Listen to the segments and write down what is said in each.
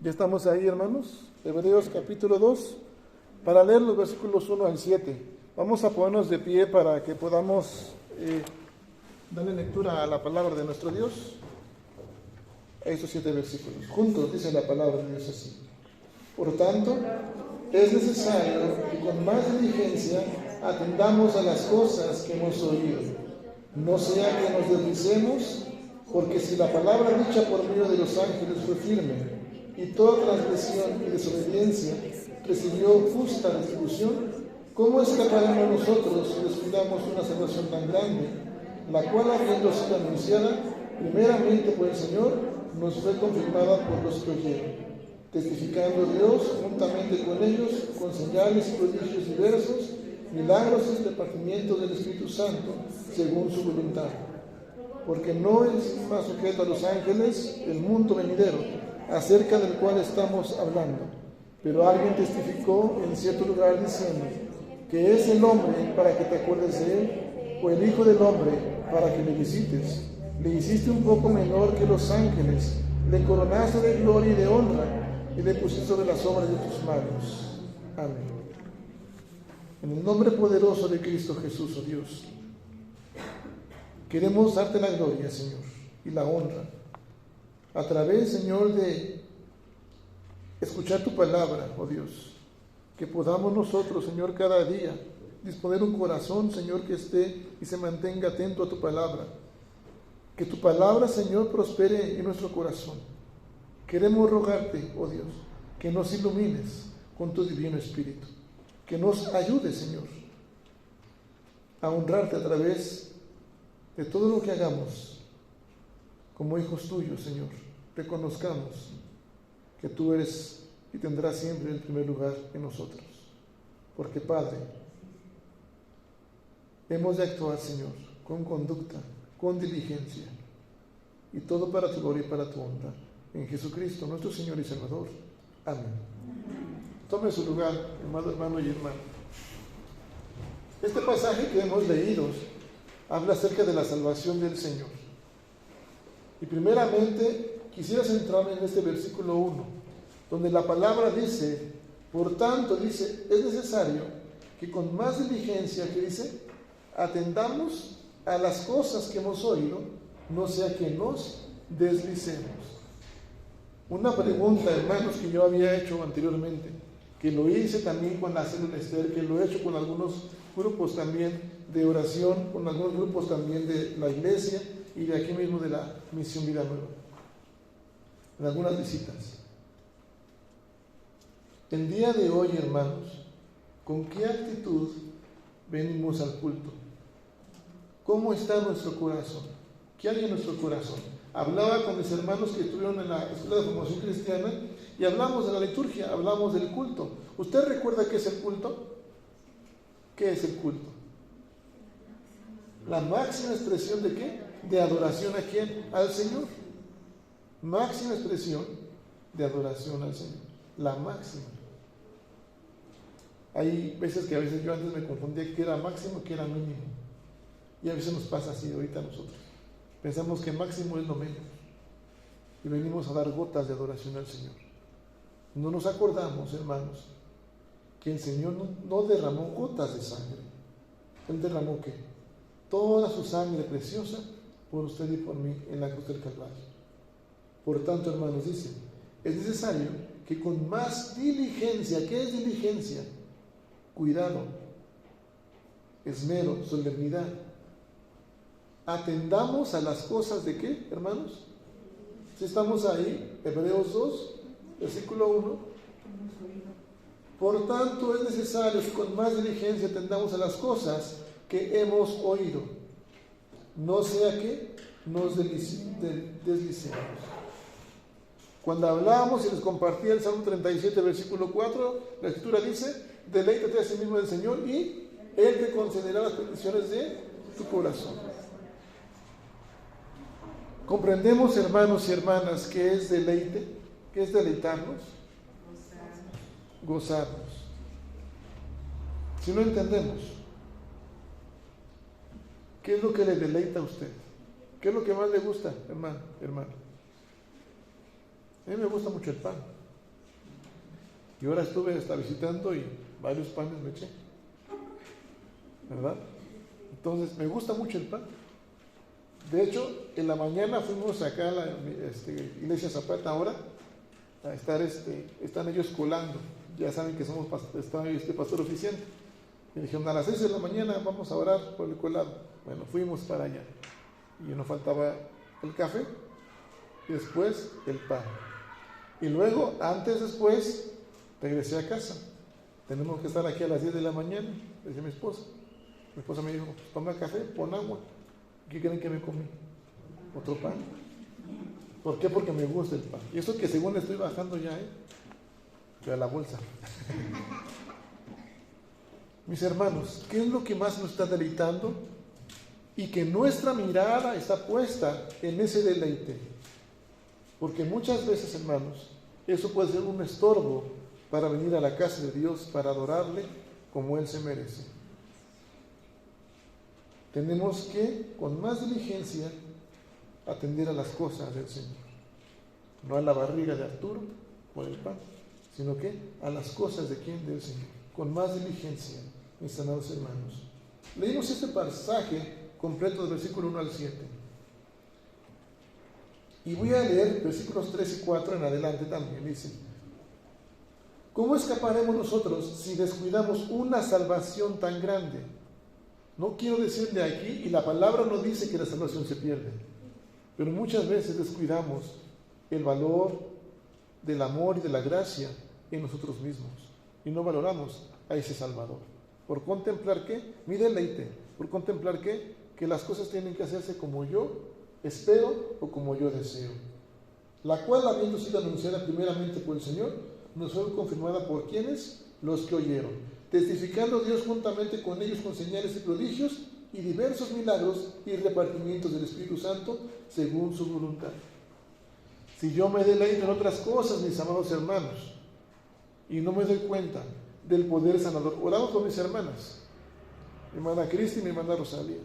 Ya estamos ahí, hermanos. Hebreos capítulo 2, para leer los versículos 1 al 7. Vamos a ponernos de pie para que podamos darle lectura a la palabra de nuestro Dios. A estos 7 versículos. Juntos dice la palabra de Dios así. Por tanto, es necesario que con más diligencia atendamos a las cosas que hemos oído. No sea que nos deslicemos, porque si la palabra dicha por medio de los ángeles fue firme, y toda transgresión y desobediencia recibió justa retribución, ¿cómo escaparemos nosotros si descuidamos una salvación tan grande, la cual, habiendo sido anunciada primeramente por el Señor, nos fue confirmada por los que oyeron, testificando Dios juntamente con ellos, con señales y prodigios diversos, milagros y repartimiento del Espíritu Santo, según su voluntad? Porque no es más sujeto a los ángeles el mundo venidero, acerca del cual estamos hablando. Pero alguien testificó en cierto lugar diciendo, que es el hombre para que te acuerdes de él, o el Hijo del Hombre para que le visites. Le hiciste un poco menor que los ángeles, le coronaste de gloria y de honra, y le pusiste sobre las obras de tus manos. Amén. En el nombre poderoso de Cristo Jesús, oh Dios, queremos darte la gloria, Señor, y la honra, a través, Señor, de escuchar tu palabra, oh Dios, que podamos nosotros, Señor, cada día disponer un corazón, Señor, que esté y se mantenga atento a tu palabra. Que tu palabra, Señor, prospere en nuestro corazón. Queremos rogarte, oh Dios, que nos ilumines con tu divino Espíritu, que nos ayude, Señor, a honrarte a través de todo lo que hagamos. Como hijos tuyos, Señor, reconozcamos que tú eres y tendrás siempre el primer lugar en nosotros. Porque, Padre, hemos de actuar, Señor, con conducta, con diligencia, y todo para tu gloria y para tu honra. En Jesucristo, nuestro Señor y Salvador. Amén. Tome su lugar, hermano y hermana. Este pasaje que hemos leído habla acerca de la salvación del Señor. Y primeramente quisiera centrarme en este versículo 1, donde la palabra dice, por tanto, dice, es necesario que con más diligencia, que dice, atendamos a las cosas que hemos oído, no sea que nos deslicemos. Una pregunta, hermanos, que yo había hecho anteriormente, que lo hice también con la célula Esther, que lo he hecho con algunos grupos también de oración, con algunos grupos también de la iglesia, y de aquí mismo de la Misión Vida Nueva, en algunas visitas. El día de hoy, hermanos, ¿con qué actitud venimos al culto? ¿Cómo está nuestro corazón? ¿Qué hay en nuestro corazón? Hablaba con mis hermanos que estuvieron en la Escuela de Formación Cristiana y hablamos de la liturgia, hablamos del culto. ¿Usted recuerda qué es el culto? ¿Qué es el culto? La máxima expresión ¿de qué? De adoración. ¿A quién? Al Señor. Máxima expresión de adoración al Señor. La máxima. Hay veces que a veces yo antes me confundía que era máximo, que era mínimo. Y a veces nos pasa así ahorita a nosotros. Pensamos que máximo es lo menos. Y venimos a dar gotas de adoración al Señor. No nos acordamos, hermanos, que el Señor no derramó gotas de sangre. Él derramó ¿qué? Toda su sangre preciosa por usted y por mí en la cruz del Calvario. Por tanto, hermanos, dice, es necesario que con más diligencia, ¿qué es diligencia? Cuidado, esmero, solemnidad, atendamos a las cosas ¿de qué, hermanos? Si estamos ahí, Hebreos 2, versículo 1. Por tanto, es necesario que con más diligencia atendamos a las cosas que hemos oído, no sea que nos deslicemos. Cuando hablábamos y les compartía el Salmo 37, versículo 4, la Escritura dice, deleítate a sí mismo del Señor y Él te concederá las peticiones de tu corazón. ¿Comprendemos, hermanos y hermanas, qué es deleite? ¿Qué es deleitarnos? Gozarnos. Si no entendemos, ¿qué es lo que le deleita a usted? ¿Qué es lo que más le gusta, hermano? A mí me gusta mucho el pan. Y ahora estuve visitando y varios panes me eché, ¿verdad? Entonces, me gusta mucho el pan. De hecho, en la mañana fuimos acá a la iglesia Zapata ahora a estar, están ellos colando. Ya saben que somos pastor oficiante. Y dijeron, a las 6 de la mañana vamos a orar por el colado. Bueno, fuimos para allá. Y nos faltaba el café, y después el pan. Y luego, después, regresé a casa. Tenemos que estar aquí a las 10 de la mañana, decía mi esposa. Mi esposa me dijo, toma café, pon agua. ¿Qué creen que me comí? Otro pan. ¿Por qué? Porque me gusta el pan. Y eso que según estoy bajando ya, a la bolsa. Mis hermanos, ¿qué es lo que más nos está deleitando? Y que nuestra mirada está puesta en ese deleite. Porque muchas veces, hermanos, eso puede ser un estorbo para venir a la casa de Dios, para adorarle como Él se merece. Tenemos que, con más diligencia, atender a las cosas del Señor. No a la barriga de Arturo por el pan, sino que a las cosas de quién, del Señor. Con más diligencia, mis amados hermanos. Leímos este pasaje completo del versículo 1 al 7. Y voy a leer versículos 3 y 4 en adelante también. Dice, ¿cómo escaparemos nosotros si descuidamos una salvación tan grande? No quiero decirle aquí, y la palabra no dice que la salvación se pierde, pero muchas veces descuidamos el valor del amor y de la gracia en nosotros mismos y no valoramos a ese Salvador. ¿Por contemplar qué? Mi deleite. ¿Por contemplar qué? Que las cosas tienen que hacerse como yo espero o como yo deseo. La cual, habiendo sido anunciada primeramente por el Señor, nos fue confirmada por quienes, los que oyeron, testificando Dios juntamente con ellos con señales y prodigios y diversos milagros y repartimientos del Espíritu Santo según su voluntad. Si yo me deleito en otras cosas, mis amados hermanos, y no me doy cuenta del poder sanador, oramos por mis hermanas, mi hermana Cristi y mi hermana Rosalía,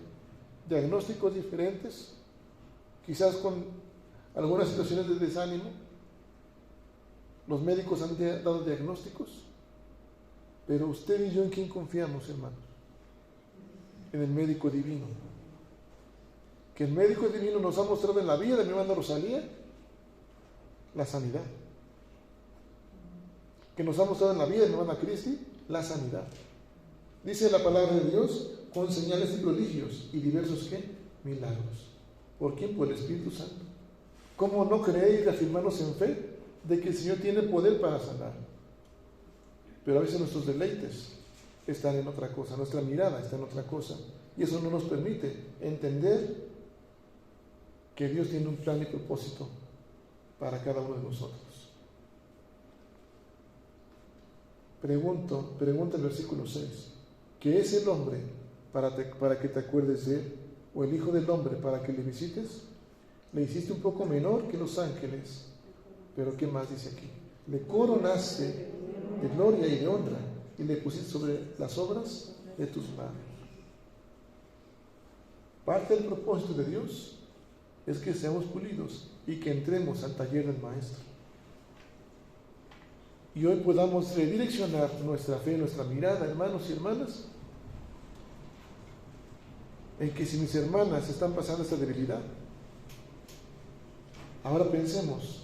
diagnósticos diferentes, quizás con algunas situaciones de desánimo. Los médicos han dado diagnósticos, pero usted y yo, ¿en quién confiamos, hermanos? En el médico divino. Que el médico divino nos ha mostrado en la vida de mi hermana Rosalía la sanidad. Que nos ha mostrado en la vida de mi hermana Cristi la sanidad. Dice la palabra de Dios, con señales y prodigios y diversos ¿qué? Milagros. ¿Por quién? Por el Espíritu Santo. ¿Cómo no creer y reafirmarnos en fe de que el Señor tiene poder para sanar? Pero a veces nuestros deleites están en otra cosa, nuestra mirada está en otra cosa, y eso no nos permite entender que Dios tiene un plan y propósito para cada uno de nosotros. Pregunta el versículo 6, ¿qué es el hombre para que te acuerdes de él? ¿O el hijo del hombre para que le visites? Le hiciste un poco menor que los ángeles, pero ¿qué más dice aquí? Le coronaste de gloria y de honra y le pusiste sobre las obras de tus manos. Parte del propósito de Dios es que seamos pulidos y que entremos al taller del Maestro. Y hoy podamos redireccionar nuestra fe, nuestra mirada, hermanos y hermanas, en que si mis hermanas están pasando esta debilidad, ahora pensemos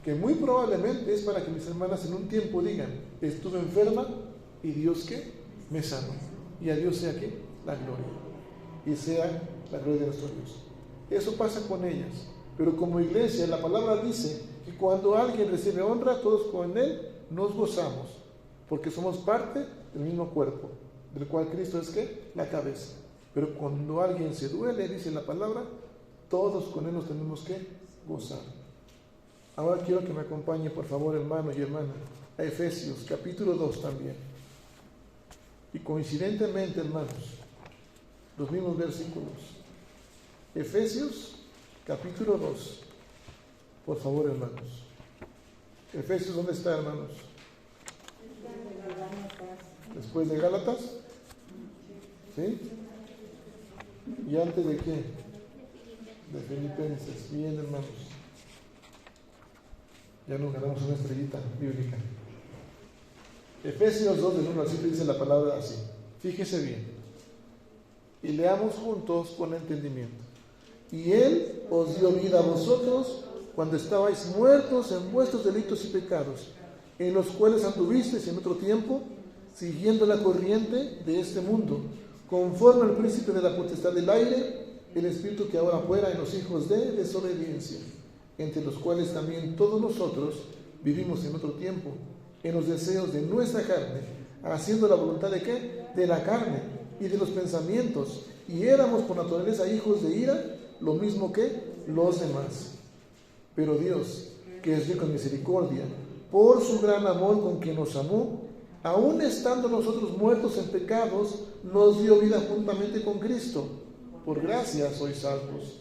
que muy probablemente es para que mis hermanas en un tiempo digan, estuve enferma y Dios ¿qué? Me sanó. Y a Dios sea ¿qué? La gloria. Y sea la gloria de nuestro Dios. Eso pasa con ellas. Pero como iglesia, la palabra dice que cuando alguien recibe honra, todos con él nos gozamos, porque somos parte del mismo cuerpo, del cual Cristo es ¿qué? La cabeza. Pero cuando alguien se duele, dice la palabra, todos con él nos tenemos que gozar. Ahora quiero que me acompañe, por favor, hermano y hermana, a Efesios, capítulo 2 también. Y coincidentemente, hermanos, los mismos versículos. Efesios, capítulo 2. Por favor, hermanos. Efesios, ¿dónde está, hermanos? Después de Gálatas. ¿Sí? ¿Y antes de qué? De Filipenses. Bien, hermanos. Ya nos ganamos una estrellita bíblica. Efesios 2, del 1 al 7 dice la palabra así. Fíjese bien. Y leamos juntos con entendimiento. Y Él os dio vida a vosotros cuando estabais muertos en vuestros delitos y pecados, en los cuales anduvisteis en otro tiempo, siguiendo la corriente de este mundo, conforme al príncipe de la potestad del aire, el espíritu que ahora opera en los hijos de desobediencia, entre los cuales también todos nosotros vivimos en otro tiempo, en los deseos de nuestra carne, haciendo la voluntad de ¿qué? De la carne y de los pensamientos, y éramos por naturaleza hijos de ira, lo mismo que los demás. Pero Dios, que es rico en misericordia, por su gran amor con que nos amó, aun estando nosotros muertos en pecados, nos dio vida juntamente con Cristo. Por gracia sois salvos.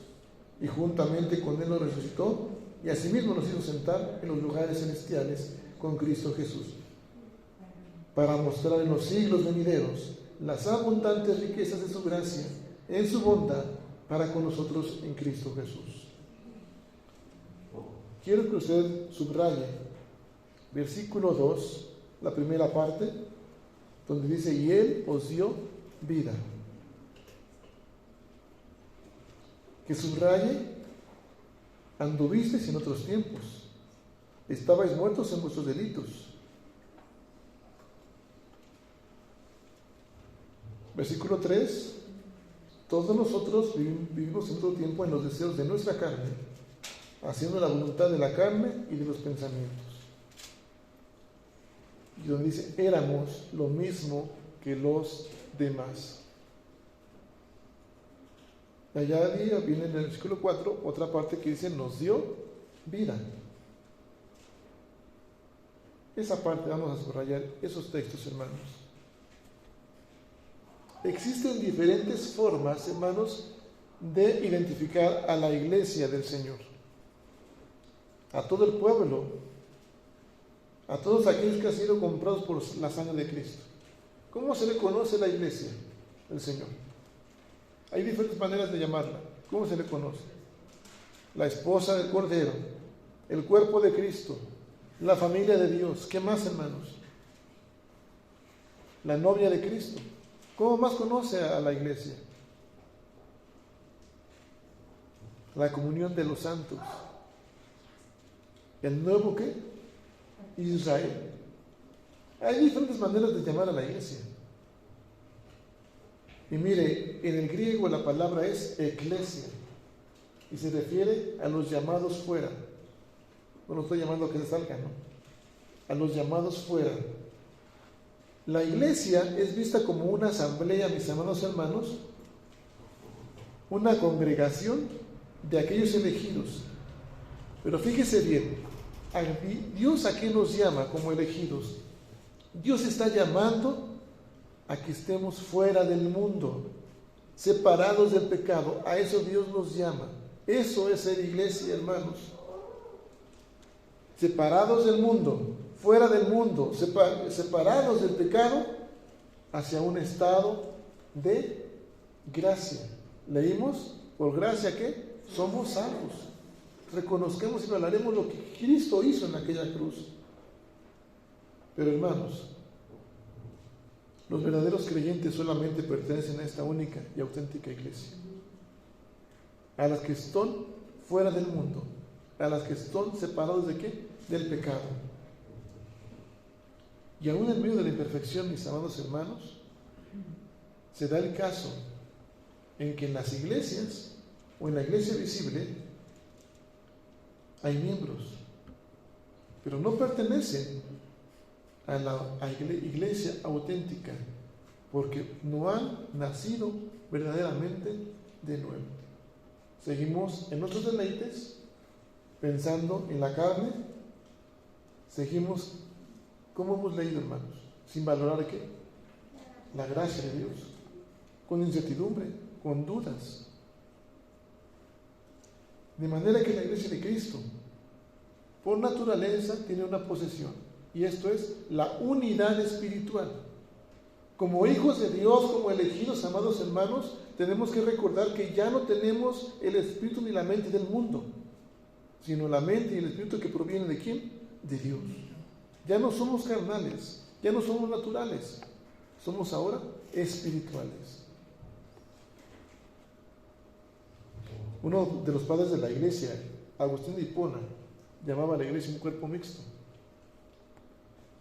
Y juntamente con Él nos resucitó, y asimismo nos hizo sentar en los lugares celestiales con Cristo Jesús, para mostrar en los siglos venideros las abundantes riquezas de su gracia, en su bondad, para con nosotros en Cristo Jesús. Quiero que usted subraye versículo 2, la primera parte, donde dice, y Él os dio vida. Que subraye, anduvisteis en otros tiempos, estabais muertos en vuestros delitos. Versículo 3, todos nosotros vivimos en otro tiempo en los deseos de nuestra carne, haciendo la voluntad de la carne y de los pensamientos. Y donde dice, éramos lo mismo que los demás. Allá viene en el versículo 4 otra parte que dice, nos dio vida. Esa parte vamos a subrayar, esos textos, hermanos. Existen diferentes formas, hermanos, de identificar a la iglesia del Señor, a todo el pueblo, a todos aquellos que han sido comprados por la sangre de Cristo. ¿Cómo se le conoce la iglesia del Señor? Hay diferentes maneras de llamarla. ¿Cómo se le conoce? La esposa del Cordero, el cuerpo de Cristo, la familia de Dios. ¿Qué más, hermanos? La novia de Cristo. ¿Cómo más conoce a la iglesia? La comunión de los santos. ¿El nuevo qué? Israel. Hay diferentes maneras de llamar a la iglesia. Y mire, en el griego la palabra es eclesia y se refiere a los llamados fuera. No lo estoy llamando a que se salgan, ¿no? A los llamados fuera. La iglesia es vista como una asamblea, mis amados hermanos, una congregación de aquellos elegidos. Pero fíjese bien, Dios a qué nos llama como elegidos. Dios está llamando a que estemos fuera del mundo, separados del pecado. A eso Dios nos llama. Eso es ser iglesia, hermanos. Separados del mundo, fuera del mundo, separados del pecado, hacia un estado de gracia. Leímos, por gracia que somos salvos. Reconozcamos y valoremos lo que Cristo hizo en aquella cruz. Pero hermanos, los verdaderos creyentes solamente pertenecen a esta única y auténtica iglesia. A las que están fuera del mundo, a las que están separados de ¿qué? Del pecado. Y aún en medio de la imperfección, mis amados hermanos, se da el caso en que en las iglesias o en la iglesia visible hay miembros, pero no pertenecen a la iglesia auténtica, porque no han nacido verdaderamente de nuevo. Seguimos en nuestros deleites, pensando en la carne. Seguimos, como hemos leído, hermanos, sin valorar ¿qué? La gracia de Dios, con incertidumbre, con dudas. De manera que la iglesia de Cristo, por naturaleza, tiene una posesión, y esto es la unidad espiritual. Como hijos de Dios, como elegidos, amados hermanos, tenemos que recordar que ya no tenemos el espíritu ni la mente del mundo, sino la mente y el espíritu que provienen ¿de quién? De Dios. Ya no somos carnales, Ya no somos naturales, somos ahora espirituales. Uno de los padres de la iglesia, Agustín de Hipona, llamaba a la iglesia un cuerpo mixto.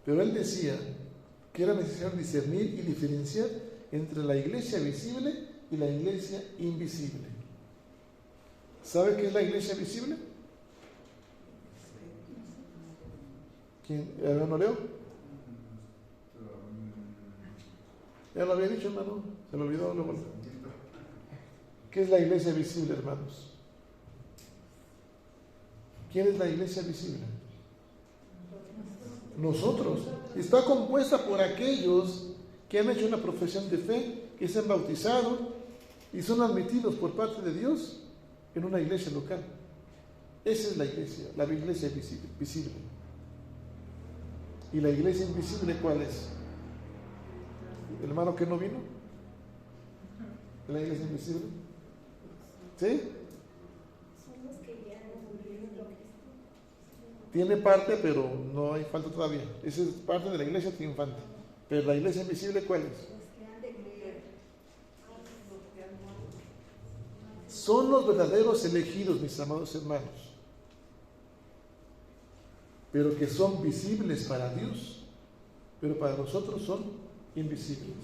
Pero él decía que era necesario discernir y diferenciar entre la iglesia visible y la iglesia invisible. ¿Sabe qué es la iglesia visible? ¿Quién? ¿Hermano Leo? Ya lo había dicho, hermano. Se lo olvidó luego. ¿Qué es la iglesia visible, hermanos? ¿Quién es la iglesia visible? Nosotros. Está compuesta por aquellos que han hecho una profesión de fe, que se han bautizado y son admitidos por parte de Dios en una iglesia local. Esa es la iglesia visible. ¿Y la iglesia invisible cuál es? ¿El hermano que no vino? ¿La iglesia invisible? ¿Sí? Son los que ya no murieron en Cristo. Tiene parte, pero no hay falta todavía. Esa es parte de la iglesia triunfante. Pero la iglesia invisible, ¿cuál es? Los que han de creer. Son los verdaderos elegidos, mis amados hermanos, pero que son visibles para Dios, pero para nosotros son invisibles.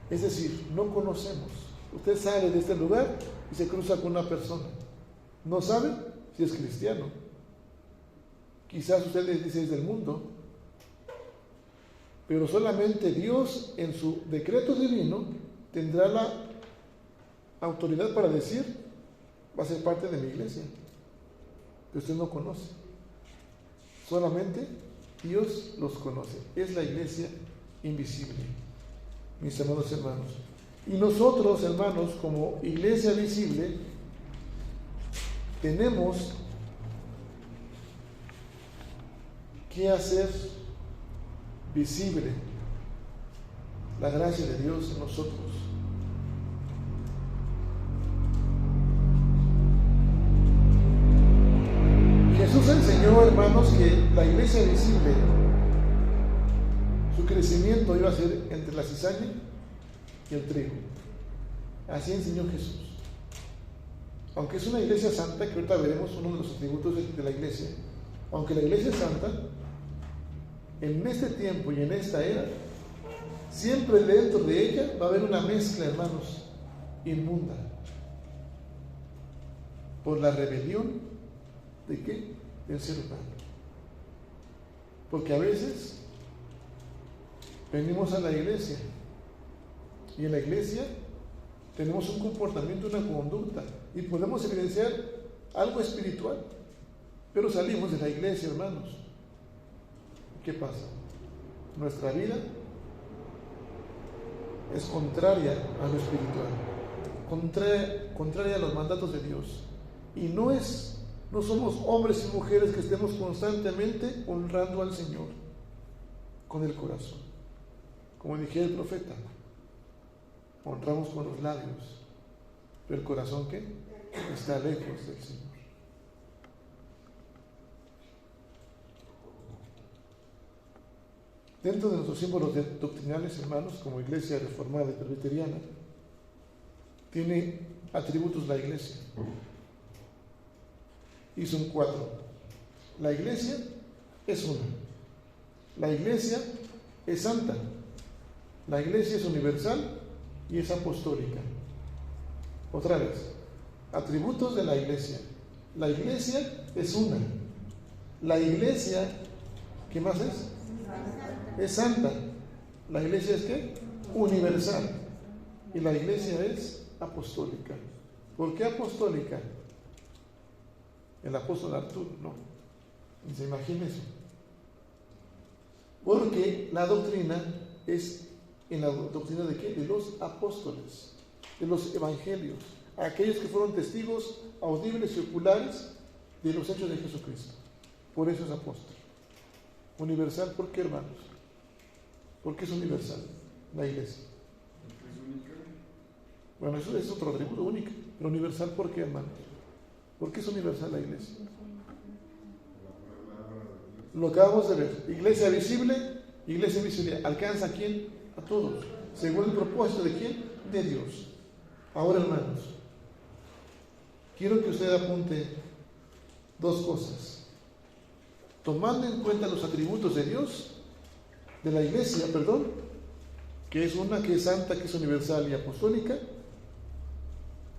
Es decir, no conocemos. Usted sale de este lugar y se cruza con una persona. No sabe si es cristiano. Quizás usted le dice es del mundo, pero solamente Dios en su decreto divino tendrá la autoridad para decir, va a ser parte de mi iglesia, que usted no conoce. Solamente Dios los conoce. Es la iglesia invisible, mis amados hermanos. Y nosotros, hermanos, como iglesia visible, tenemos que hacer visible la gracia de Dios en nosotros. Jesús enseñó, hermanos, que la iglesia visible, su crecimiento iba a ser entre la cizaña y el trigo. Así enseñó Jesús. Aunque es una iglesia santa, que ahorita veremos uno de los atributos de la iglesia, aunque la iglesia es santa, en este tiempo y en esta era, siempre dentro de ella va a haber una mezcla, hermanos, inmunda, por la rebelión ¿de qué? Del ser humano. Porque a veces venimos a la iglesia y en la iglesia tenemos un comportamiento, una conducta y podemos evidenciar algo espiritual, pero salimos de la iglesia, hermanos. ¿Qué pasa? Nuestra vida es contraria a lo espiritual, contraria a los mandatos de Dios, y no somos hombres y mujeres que estemos constantemente honrando al Señor con el corazón. Como dijera el profeta, honramos con los labios, pero el corazón, ¿qué? Está lejos del Señor. Dentro de nuestros símbolos doctrinales, hermanos, como iglesia reformada y presbiteriana, tiene atributos la iglesia. Y son 4. La iglesia es una. La iglesia es santa. La iglesia es universal y es apostólica. Otra vez, atributos de la iglesia. La iglesia es una. La iglesia, ¿qué más es? Es santa. La iglesia es ¿qué? Universal. Y la iglesia es apostólica. ¿Por qué apostólica? El apóstol Arturo, no. ¿Se imagina eso? Porque la doctrina es en la doctrina de ¿qué? De los apóstoles, de los evangelios, aquellos que fueron testigos audibles y oculares de los hechos de Jesucristo. Por eso es apóstol. Universal, ¿por qué, hermanos? ¿Por qué es universal la iglesia? Bueno, eso es otro atributo único, pero universal, ¿por qué, hermanos? ¿Por qué es universal la iglesia? Lo que acabamos de ver, iglesia visible, iglesia invisible, ¿alcanza a quién? A todos, según el propósito de quién, de Dios. Ahora, hermanos, quiero que usted apunte dos cosas. Tomando en cuenta los atributos de Dios, de la iglesia, que es una que es santa, que es universal y apostólica,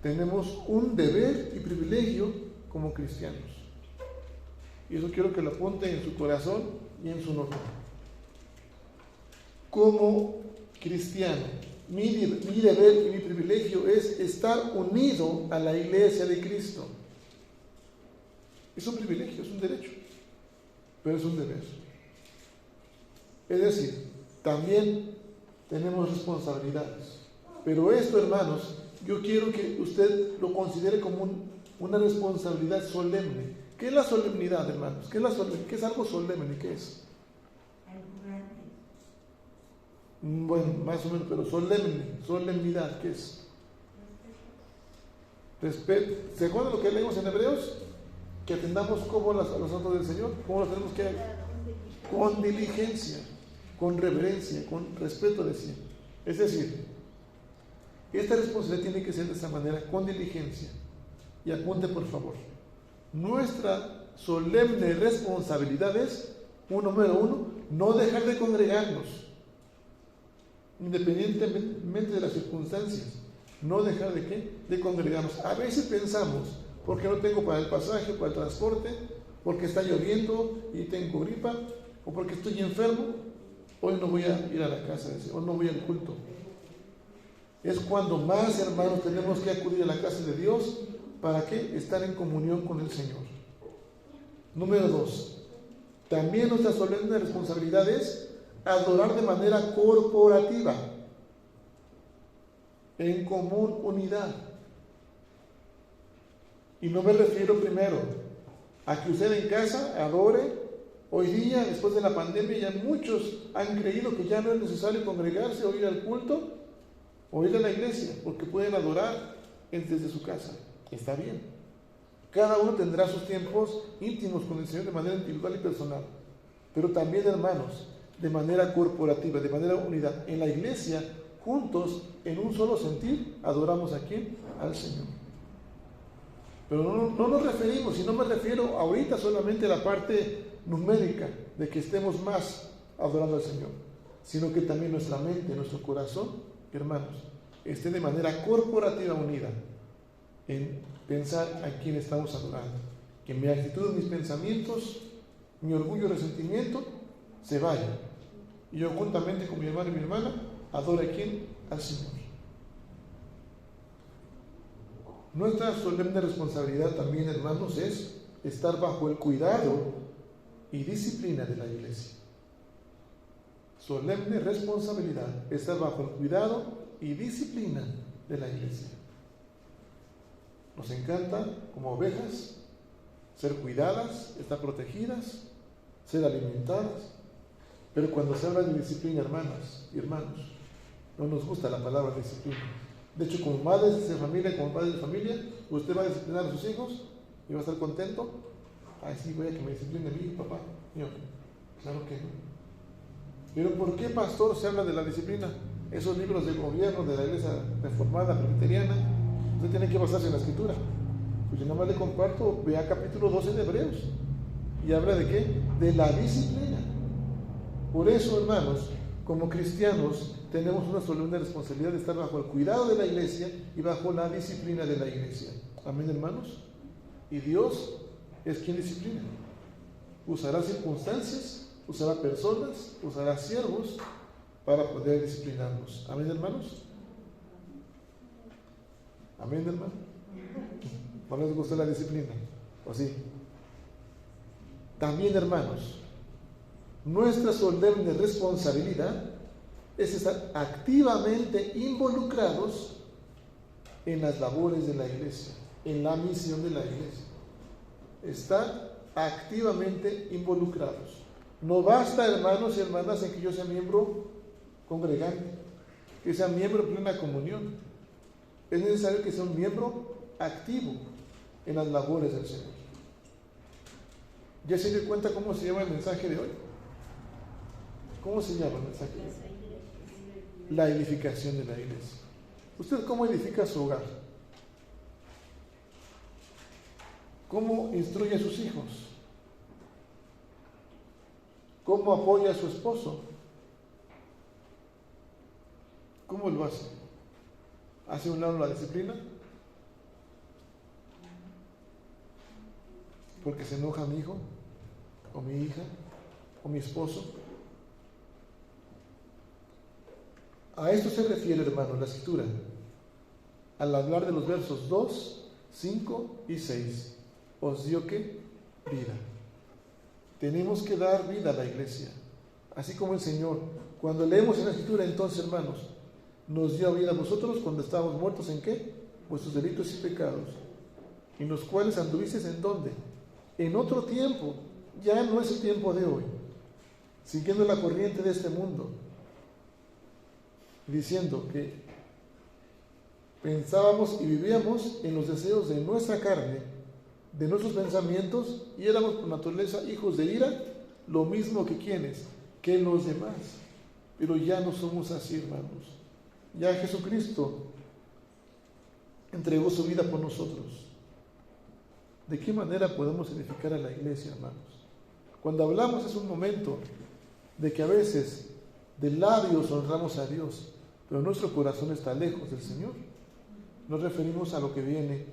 tenemos un deber y privilegio como cristianos. Y eso quiero que lo apunte en su corazón y en su nota. Como cristiano, mi deber y mi privilegio es estar unido a la iglesia de Cristo. Es un privilegio, es un derecho, pero es un deber. Es decir, también tenemos responsabilidades. Pero esto, hermanos, yo quiero que usted lo considere como una responsabilidad solemne. ¿Qué es la solemnidad, hermanos? ¿Qué es algo solemne? ¿Qué es? Bueno, más o menos, pero solemnidad, ¿qué es? Respeto. ¿Se acuerdan lo que leímos en Hebreos? Que atendamos como a los santos del Señor. ¿Cómo lo tenemos que hacer? Con diligencia, con reverencia, con respeto, decía. Es decir, esta responsabilidad tiene que ser de esa manera, con diligencia. Y apunte, por favor. Nuestra solemne responsabilidad es, número uno, no dejar de congregarnos, independientemente de las circunstancias. No dejar de ¿qué? De congregarnos. A veces pensamos, porque no tengo para el pasaje, para el transporte, porque está lloviendo y tengo gripa, o porque estoy enfermo, hoy no voy a ir a la casa, hoy no voy al culto. Es cuando más, hermanos, tenemos que acudir a la casa de Dios. ¿Para qué? Estar en comunión con el Señor. Número 2. También nuestra solemne responsabilidad es adorar de manera corporativa, en común unidad. Y no me refiero primero a que usted en casa adore. Hoy día, después de la pandemia, ya muchos han creído que ya no es necesario congregarse o ir al culto o ir a la iglesia, porque pueden adorar desde su casa. Está bien. Cada uno tendrá sus tiempos íntimos con el Señor de manera individual y personal. Pero también, hermanos, de manera corporativa, de manera unidad. En la iglesia, juntos, en un solo sentir, adoramos a ¿quién? Al Señor. Pero no nos referimos, y no me refiero ahorita solamente a la parte numérica, de que estemos más adorando al Señor, sino que también nuestra mente, nuestro corazón, hermanos, esté de manera corporativa unida en pensar a quién estamos adorando. Que mi actitud, mis pensamientos, mi orgullo y resentimiento se vayan. Y yo juntamente con mi hermano y mi hermana adore a quién? Al Señor. Nuestra solemne responsabilidad también, hermanos, es estar bajo el cuidado y disciplina de la iglesia. Solemne responsabilidad, estar bajo el cuidado y disciplina de la iglesia. Nos encanta, como ovejas, ser cuidadas, estar protegidas, ser alimentadas. Pero cuando se habla de disciplina, hermanas y hermanos, no nos gusta la palabra disciplina. De hecho, como madres de familia, como padres de familia, usted va a disciplinar a sus hijos y va a estar contento. Ay, sí, voy a que me discipline mi papá. Yo, claro que no. Pero ¿por qué, pastor, se habla de la disciplina? Esos libros de gobierno de la iglesia reformada, presbiteriana, usted tiene que basarse en la escritura. Pues yo nada más le comparto, vea capítulo 12 de Hebreos. Y habla de qué? De la disciplina. Por eso, hermanos, como cristianos, tenemos una solemne responsabilidad de estar bajo el cuidado de la iglesia y bajo la disciplina de la iglesia. Amén, hermanos. Y Dios es quien disciplina. Usará circunstancias, usará personas, usará siervos para poder disciplinarnos. Amén, hermanos. Amén, hermano. ¿No les gusta la disciplina? ¿O sí? También, hermanos, nuestra solemne responsabilidad es estar activamente involucrados en las labores de la iglesia, en la misión de la iglesia. Estar activamente involucrados. No basta, hermanos y hermanas, en que yo sea miembro congregante, que sea miembro de plena comunión. Es necesario que sea un miembro activo en las labores del Señor. ¿Ya se dio cuenta cómo se llama el mensaje de hoy? ¿Cómo se llama el mensaje de hoy? La edificación de la iglesia. ¿Usted cómo edifica su hogar? ¿Cómo instruye a sus hijos? ¿Cómo apoya a su esposo? ¿Cómo lo hace? ¿Hace un lado la disciplina? ¿Porque se enoja mi hijo? ¿O mi hija? ¿O mi esposo? A esto se refiere, hermano, la escritura, al hablar de los versos 2, 5 y 6. ¿Os dio qué? Vida. Tenemos que dar vida a la iglesia, así como el Señor. Cuando leemos en la escritura, entonces, hermanos, nos dio vida a vosotros cuando estábamos muertos ¿en qué? Vuestros delitos y pecados, en los cuales anduvisteis ¿en dónde? En otro tiempo, ya no es el tiempo de hoy, siguiendo la corriente de este mundo, diciendo que pensábamos y vivíamos en los deseos de nuestra carne, de nuestros pensamientos, y éramos por naturaleza hijos de ira, lo mismo que quienes, que los demás. Pero ya no somos así, hermanos. Ya Jesucristo entregó su vida por nosotros. ¿De qué manera podemos edificar a la iglesia, hermanos? Cuando hablamos es un momento de que a veces de labios honramos a Dios, pero nuestro corazón está lejos del Señor. Nos referimos a lo que viene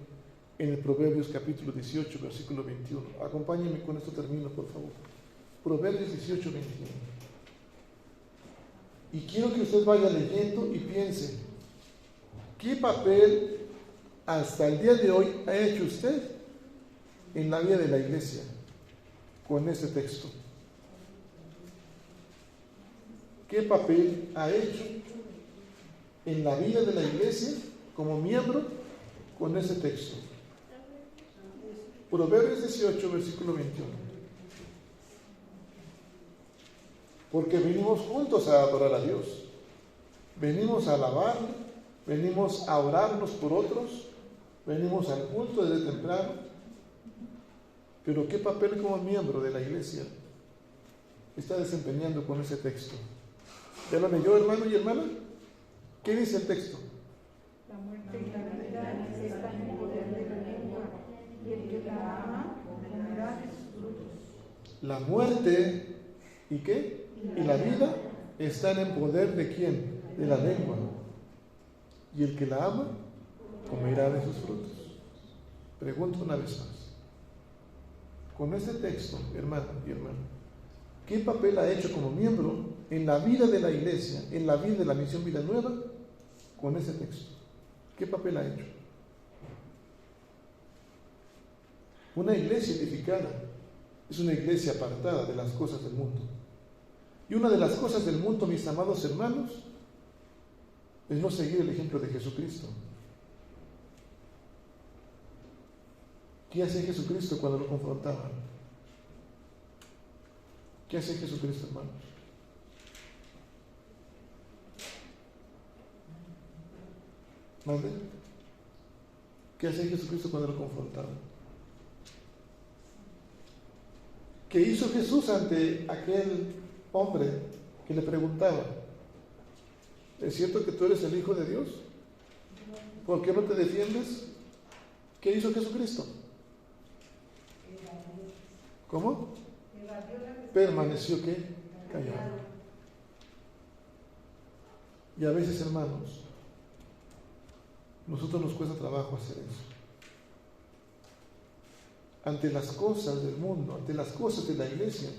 en el Proverbios capítulo 18, versículo 21. Acompáñenme con esto, termino, por favor. Proverbios 18, 21. Y quiero que usted vaya leyendo y piense, ¿qué papel hasta el día de hoy ha hecho usted en la vida de la iglesia con este texto? ¿Qué papel ha hecho en la vida de la iglesia como miembro con ese texto? Proverbios 18, versículo 21. Porque venimos juntos a adorar a Dios, venimos a alabarle, venimos a orarnos por otros, venimos al culto desde temprano. Pero ¿qué papel como miembro de la iglesia está desempeñando con ese texto? ¿Ya lo leyó, hermano y hermana? ¿Qué dice el texto? La muerte y la vida están en el poder de la lengua, y el que la ama comerá de sus frutos. La muerte, ¿y qué? Y la vida están en poder ¿de quién? De la lengua. Y el que la ama comerá de sus frutos. Pregunto una vez más. Con este texto, hermano y hermana, ¿qué papel ha hecho como miembro en la vida de la iglesia, en la vida de la misión Vida Nueva, con ese texto? ¿Qué papel ha hecho? Una iglesia edificada es una iglesia apartada de las cosas del mundo. Y una de las cosas del mundo, mis amados hermanos, es no seguir el ejemplo de Jesucristo. ¿Qué hacía Jesucristo cuando lo confrontaban? ¿Qué hacía Jesucristo, hermanos? ¿Mande? ¿Qué hacía Jesucristo cuando lo confrontaban? ¿Qué hizo Jesús ante aquel hombre que le preguntaba: ¿es cierto que tú eres el Hijo de Dios? ¿Por qué no te defiendes? ¿Qué hizo Jesucristo? ¿Cómo? Permaneció ¿qué? Callado. Y a veces, hermanos, nosotros nos cuesta trabajo hacer eso. Ante las cosas del mundo, ante las cosas de la iglesia,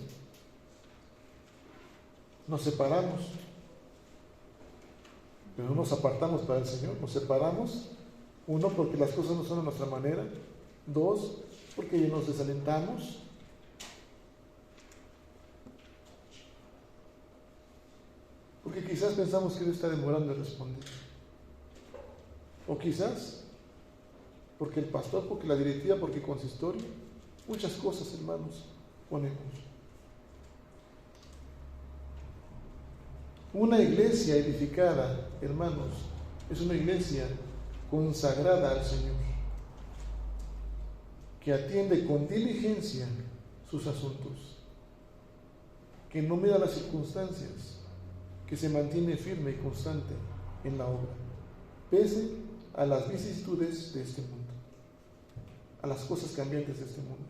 nos separamos, pero no nos apartamos para el Señor. Nos separamos, uno, porque las cosas no son a nuestra manera; dos, porque nos desalentamos; porque quizás pensamos que Dios está demorando en responder, o quizás porque el pastor, porque la directiva, porque el consistorio, muchas cosas, hermanos, ponemos. Una iglesia edificada, hermanos, es una iglesia consagrada al Señor, que atiende con diligencia sus asuntos, que no mira las circunstancias, que se mantiene firme y constante en la obra, pese a las vicisitudes de este mundo, a las cosas cambiantes de este mundo.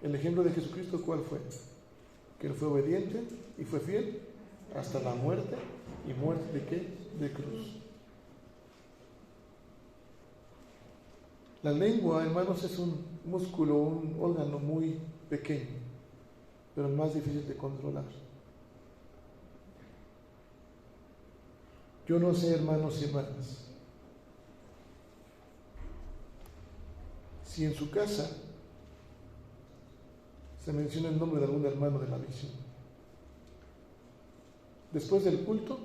El ejemplo de Jesucristo, ¿cuál fue? Que Él fue obediente y fue fiel hasta la muerte. ¿Y muerte de qué? De cruz. La lengua, hermanos, es un músculo, un órgano muy pequeño, pero más difícil de controlar. Yo no sé, hermanos y hermanas, si en su casa se menciona el nombre de algún hermano de la misión. Después del culto,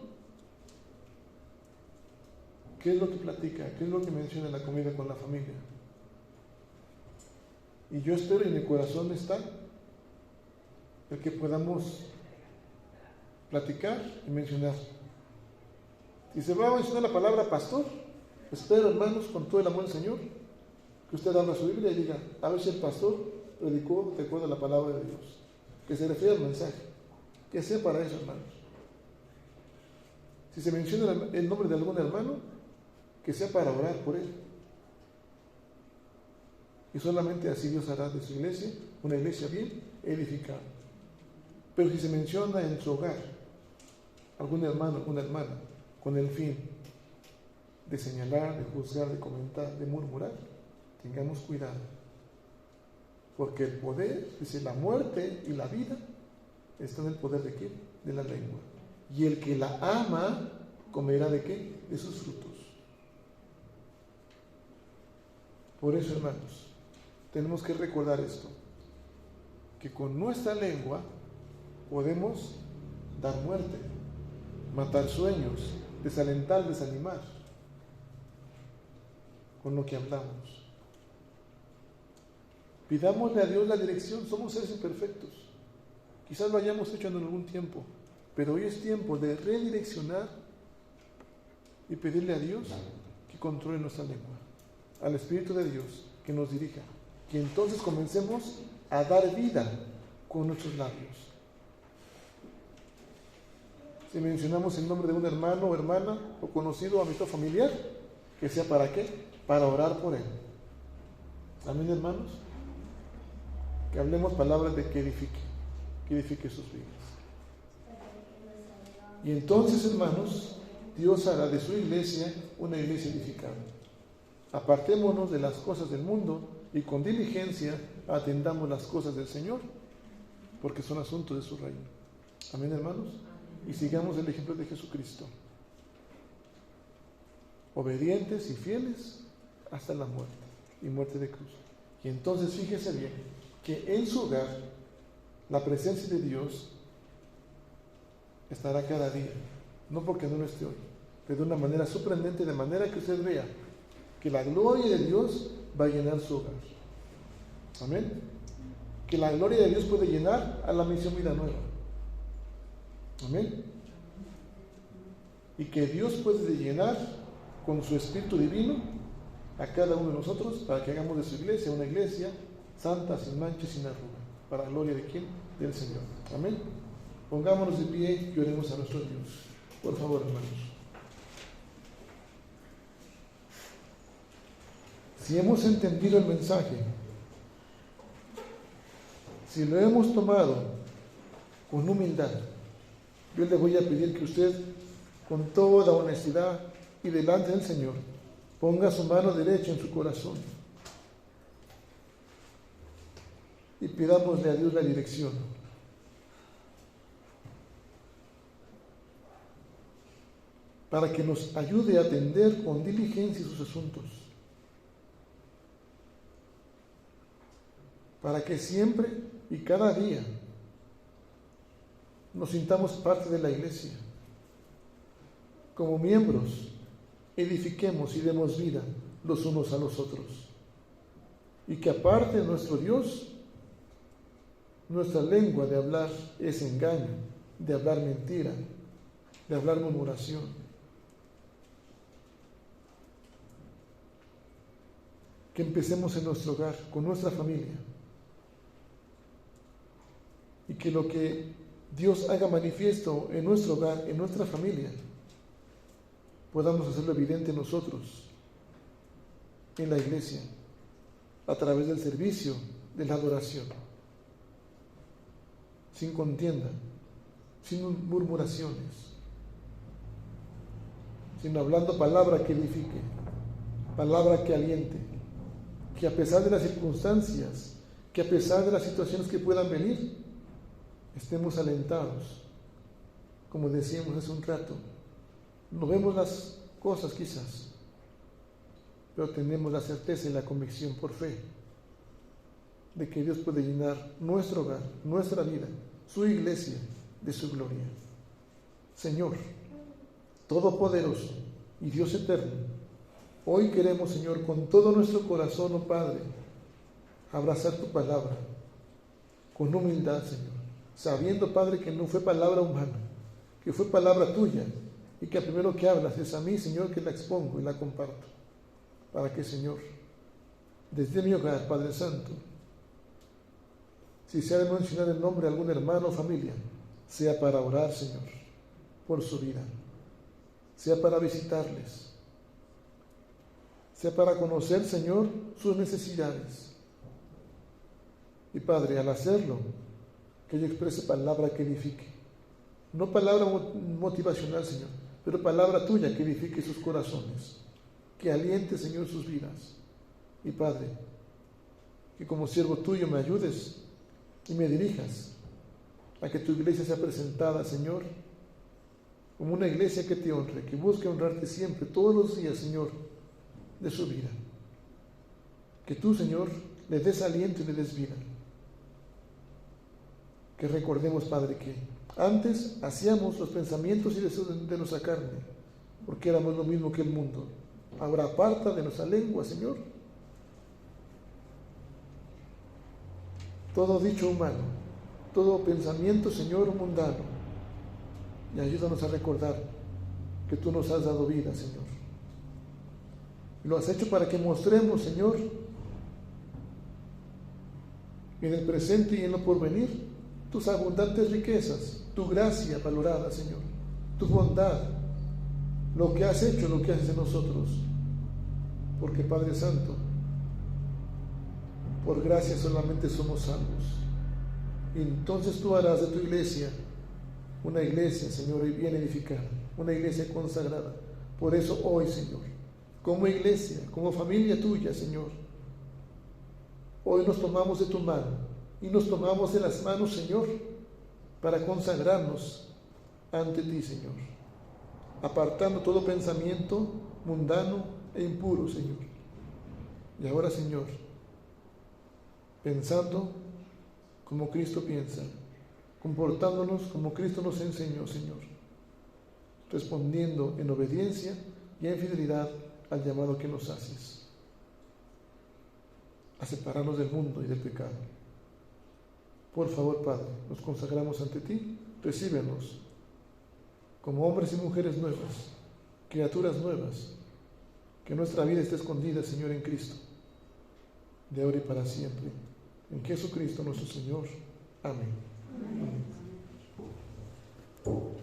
¿qué es lo que platica? ¿Qué es lo que menciona en la comida con la familia? Y yo espero, y en mi corazón está el que podamos platicar y mencionar. Si se va a mencionar la palabra pastor, espero, hermanos, con todo el amor del Señor, que usted abra su Biblia y diga, a ver si el pastor predicó de acuerdo a la palabra de Dios, que se refiere al mensaje, que sea para eso, hermanos. Si se menciona el nombre de algún hermano, que sea para orar por él. Y solamente así Dios hará de su iglesia una iglesia bien edificada. Pero si se menciona en su hogar algún hermano, alguna hermana, con el fin de señalar, de juzgar, de comentar, de murmurar, tengamos cuidado. Porque el poder, dice, la muerte y la vida está en el poder de ¿qué? De la lengua. Y el que la ama comerá de ¿qué? De sus frutos. Por eso, hermanos, tenemos que recordar esto, que con nuestra lengua podemos dar muerte, matar sueños, desalentar, desanimar, con lo que hablamos. Pidámosle a Dios la dirección. Somos seres imperfectos, quizás lo hayamos hecho en algún tiempo, pero hoy es tiempo de redireccionar y pedirle a Dios que controle nuestra lengua, al Espíritu de Dios que nos dirija, que entonces comencemos a dar vida con nuestros labios. Si mencionamos el nombre de un hermano o hermana o conocido o amigo familiar, que sea para qué, para orar por él. Amén, hermanos. Que hablemos palabras de que edifique sus vidas. Y entonces, hermanos, Dios hará de su iglesia una iglesia edificada. Apartémonos de las cosas del mundo y con diligencia atendamos las cosas del Señor, porque son asuntos de su reino. Amén, hermanos. Y sigamos el ejemplo de Jesucristo, obedientes y fieles hasta la muerte, y muerte de cruz. Y entonces fíjese bien que en su hogar la presencia de Dios estará cada día, no porque no lo esté hoy, pero de una manera sorprendente, de manera que usted vea que la gloria de Dios va a llenar su hogar. Amén. Que la gloria de Dios puede llenar a la misión Vida Nueva. Amén. Y que Dios puede llenar con su Espíritu Divino a cada uno de nosotros para que hagamos de su iglesia una iglesia santa, sin mancha y sin arruga, para la gloria de ¿quién? Del Señor. Amén. Pongámonos de pie y oremos a nuestro Dios. Por favor, hermanos. Si hemos entendido el mensaje, si lo hemos tomado con humildad, yo le voy a pedir que usted, con toda honestidad y delante del Señor, ponga su mano derecha en su corazón y pidámosle a Dios la dirección. Para que nos ayude a atender con diligencia sus asuntos. Para que siempre y cada día nos sintamos parte de la iglesia. Como miembros, edifiquemos y demos vida los unos a los otros. Y que aparte de nuestro Dios, nuestra lengua de hablar es engaño, de hablar mentira, de hablar murmuración. Que empecemos en nuestro hogar, con nuestra familia, y que lo que Dios haga manifiesto en nuestro hogar, en nuestra familia, podamos hacerlo evidente nosotros, en la iglesia, a través del servicio, de la adoración, sin contienda, sin murmuraciones, sino hablando palabra que edifique, palabra que aliente, que a pesar de las circunstancias, que a pesar de las situaciones que puedan venir, estemos alentados. Como decíamos hace un rato, no vemos las cosas quizás, pero tenemos la certeza y la convicción por fe de que Dios puede llenar nuestro hogar, nuestra vida, su iglesia de su gloria. Señor, Todopoderoso y Dios eterno, hoy queremos, Señor, con todo nuestro corazón, oh Padre, abrazar tu palabra con humildad, Señor, sabiendo, Padre, que no fue palabra humana, que fue palabra tuya, y que al primero que hablas es a mí, Señor, que la expongo y la comparto, para que, Señor, desde mi hogar, Padre Santo, si se ha de mencionar el nombre de algún hermano o familia, sea para orar, Señor, por su vida, sea para visitarles, sea para conocer, Señor, sus necesidades. Y Padre, al hacerlo, que yo exprese palabra que edifique, no palabra motivacional, Señor, pero palabra tuya que edifique sus corazones, que aliente, Señor, sus vidas. Y Padre, que como siervo tuyo me ayudes y me dirijas a que tu iglesia sea presentada, Señor, como una iglesia que te honre, que busque honrarte siempre, todos los días, Señor, de su vida. Que tú, Señor, le des aliento y le des vida. Que recordemos, Padre, que antes hacíamos los pensamientos y deseos de nuestra carne, porque éramos lo mismo que el mundo. Ahora aparta de nuestra lengua, Señor, todo dicho humano, todo pensamiento, Señor, mundano, y ayúdanos a recordar que tú nos has dado vida, Señor. Y lo has hecho para que mostremos, Señor, en el presente y en lo porvenir, tus abundantes riquezas, tu gracia valorada, Señor, tu bondad, lo que has hecho, lo que haces en nosotros. Porque, Padre Santo, por gracia solamente somos salvos. Y entonces tú harás de tu iglesia una iglesia, Señor, bien edificada, una iglesia consagrada. Por eso hoy, Señor, como iglesia, como familia tuya, Señor, hoy nos tomamos de tu mano y nos tomamos de las manos, Señor, para consagrarnos ante ti, Señor, apartando todo pensamiento mundano e impuro, Señor. Y ahora, Señor, pensando como Cristo piensa, comportándonos como Cristo nos enseñó, Señor, respondiendo en obediencia y en fidelidad al llamado que nos haces, a separarnos del mundo y del pecado. Por favor, Padre, nos consagramos ante ti, recíbenos como hombres y mujeres nuevas, criaturas nuevas, que nuestra vida esté escondida, Señor, en Cristo, de ahora y para siempre, en Jesucristo nuestro Señor. Amén. Amén.